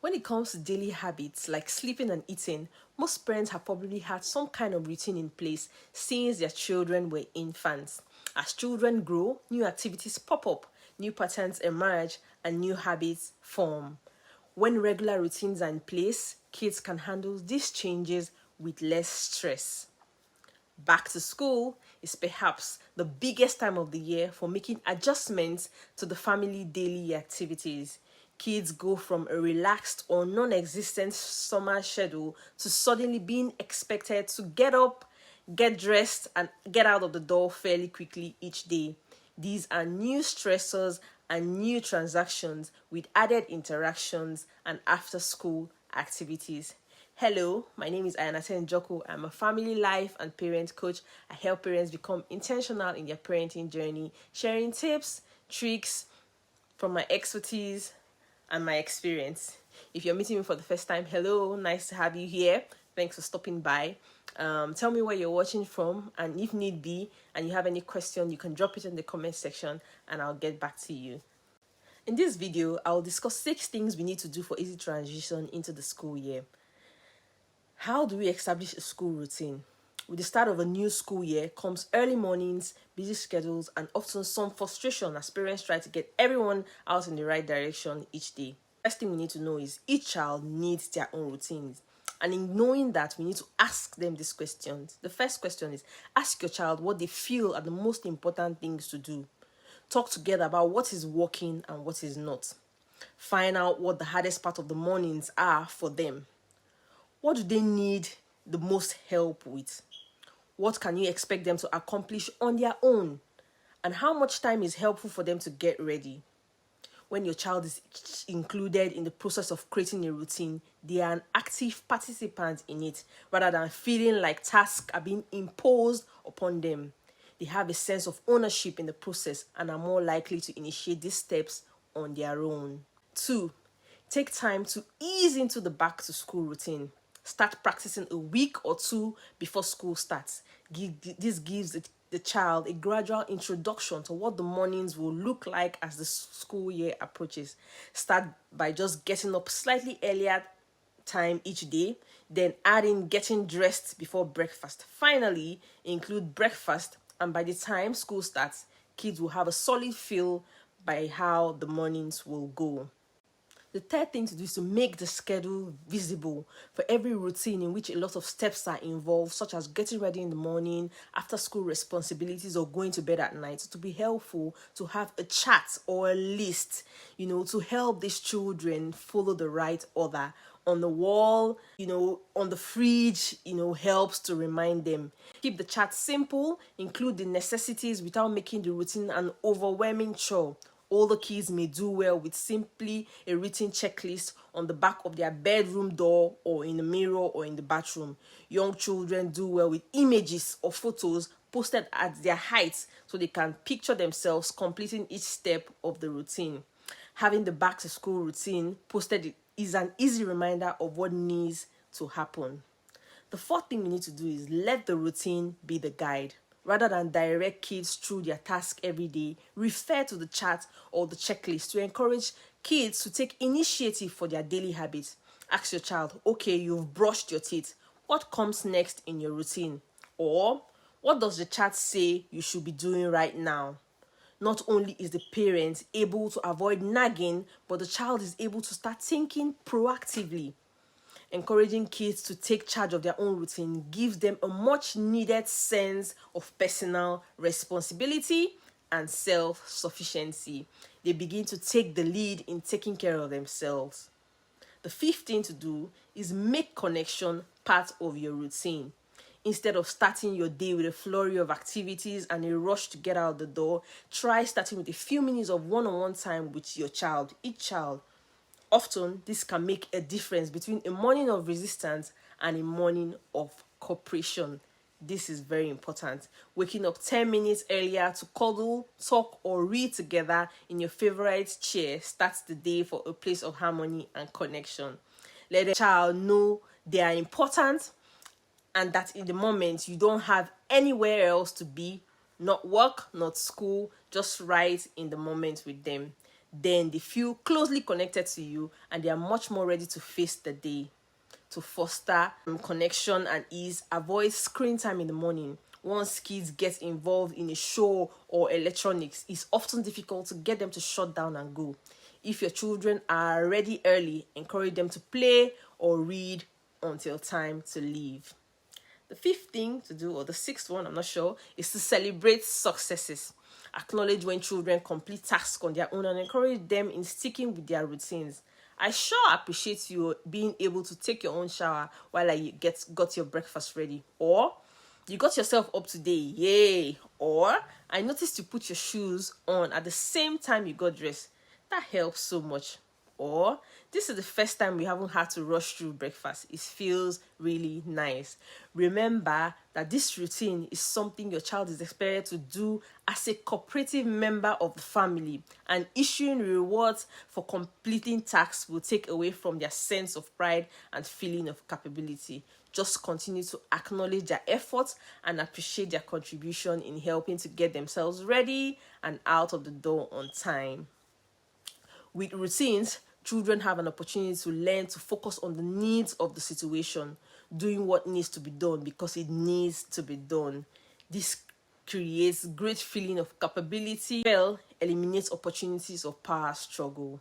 When it comes to daily habits like sleeping and eating, most parents have probably had some kind of routine in place since their children were infants. As children grow, new activities pop up, new patterns emerge, and new habits form. When regular routines are in place, kids can handle these changes with less stress. Back to school is perhaps the biggest time of the year for making adjustments to the family daily activities. Kids go from a relaxed or non existent summer schedule to suddenly being expected to get up, get dressed, and get out of the door fairly quickly each day. These are new stressors and new transactions with added interactions and after school activities. Hello, my name is Ayanate Njoko. I'm a family life and parent coach. I help parents become intentional in their parenting journey, sharing tips, tricks from my expertise and my experience. If you're meeting me for the first time, hello, nice to have you here. Thanks for stopping by. Tell me where you're watching from, and if need be, and you have any question, you can drop it in the comment section and I'll get back to you. In this video, I'll discuss 6 things we need to do for easy transition into the school year. How do we establish a school routine? With the start of a new school year comes early mornings, busy schedules, and often some frustration as parents try to get everyone out in the right direction each day. First thing we need to know is each child needs their own routines. And in knowing that, we need to ask them these questions. The first question is, ask your child what they feel are the most important things to do. Talk together about what is working and what is not. Find out what the hardest part of the mornings are for them. What do they need the most help with? What can you expect them to accomplish on their own? And how much time is helpful for them to get ready? When your child is included in the process of creating a routine, they are an active participant in it rather than feeling like tasks are being imposed upon them. They have a sense of ownership in the process and are more likely to initiate these steps on their own. 2. Take time to ease into the back to school routine. Start practicing a week or 2 before school starts. This gives the child a gradual introduction to what the mornings will look like as the school year approaches. Start by just getting up slightly earlier time each day, then add in getting dressed before breakfast. Finally, include breakfast, and by the time school starts, kids will have a solid feel by how the mornings will go. The third thing to do is to make the schedule visible for every routine in which a lot of steps are involved, such as getting ready in the morning, after school responsibilities, or going to bed at night. So to be helpful to have a chart or a list, to help these children follow the right order. On the wall, on the fridge, helps to remind them. Keep the chart simple, include the necessities without making the routine an overwhelming chore. Older kids may do well with simply a written checklist on the back of their bedroom door or in the mirror or in the bathroom. Young children do well with images or photos posted at their height so they can picture themselves completing each step of the routine. Having the back to school routine posted is an easy reminder of what needs to happen. The fourth thing you need to do is let the routine be the guide. Rather than direct kids through their task every day, refer to the chart or the checklist to encourage kids to take initiative for their daily habits. Ask your child, okay, you've brushed your teeth. What comes next in your routine? Or, what does the chart say you should be doing right now? Not only is the parent able to avoid nagging, but the child is able to start thinking proactively. Encouraging kids to take charge of their own routine gives them a much needed sense of personal responsibility and self-sufficiency. They begin to take the lead in taking care of themselves. The fifth thing to do is make connection part of your routine. Instead of starting your day with a flurry of activities and a rush to get out the door, try starting with a few minutes of one-on-one time with your child, each child. Often, this can make a difference between a morning of resistance and a morning of cooperation. This is very important. Waking up 10 minutes earlier to cuddle, talk, or read together in your favorite chair starts the day for a place of harmony and connection. Let the child know they are important and that in the moment you don't have anywhere else to be, not work, not school, just right in the moment with them. then they feel closely connected to you and they are much more ready to face the day. To foster connection and ease, avoid screen time in the morning. Once kids get involved in a show or electronics, it's often difficult to get them to shut down and go. If your children are ready early, encourage them to play or read until time to leave. The fifth thing to do, or the sixth one, I'm not sure, is to celebrate successes. Acknowledge when children complete tasks on their own and encourage them in sticking with their routines. I sure appreciate you being able to take your own shower while I got your breakfast ready. Or you got yourself up today, yay. Or I noticed you put your shoes on at the same time you got dressed. That helps so much. Or this is the first time we haven't had to rush through breakfast. It feels really nice. Remember that this routine is something your child is expected to do as a cooperative member of the family, and issuing rewards for completing tasks will take away from their sense of pride and feeling of capability. Just continue to acknowledge their efforts and appreciate their contribution in helping to get themselves ready and out of the door on time. With routines, children have an opportunity to learn to focus on the needs of the situation, doing what needs to be done because it needs to be done. This creates great feeling of capability, well, eliminates opportunities of power struggle.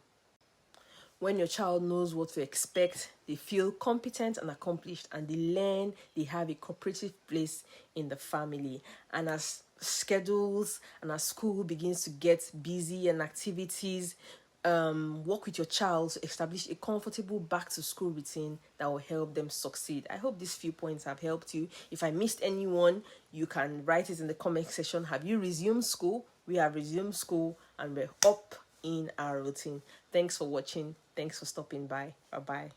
When your child knows what to expect, they feel competent and accomplished, and they learn they have a cooperative place in the family. And as schedules and as school begins to get busy and activities, work with your child to establish a comfortable back to school routine that will help them succeed. I hope these few points have helped you. If I missed anyone, you can write it in the comment section. Have you resumed school? We have resumed school and we're up in our routine. Thanks for watching. Thanks for stopping by. Bye bye.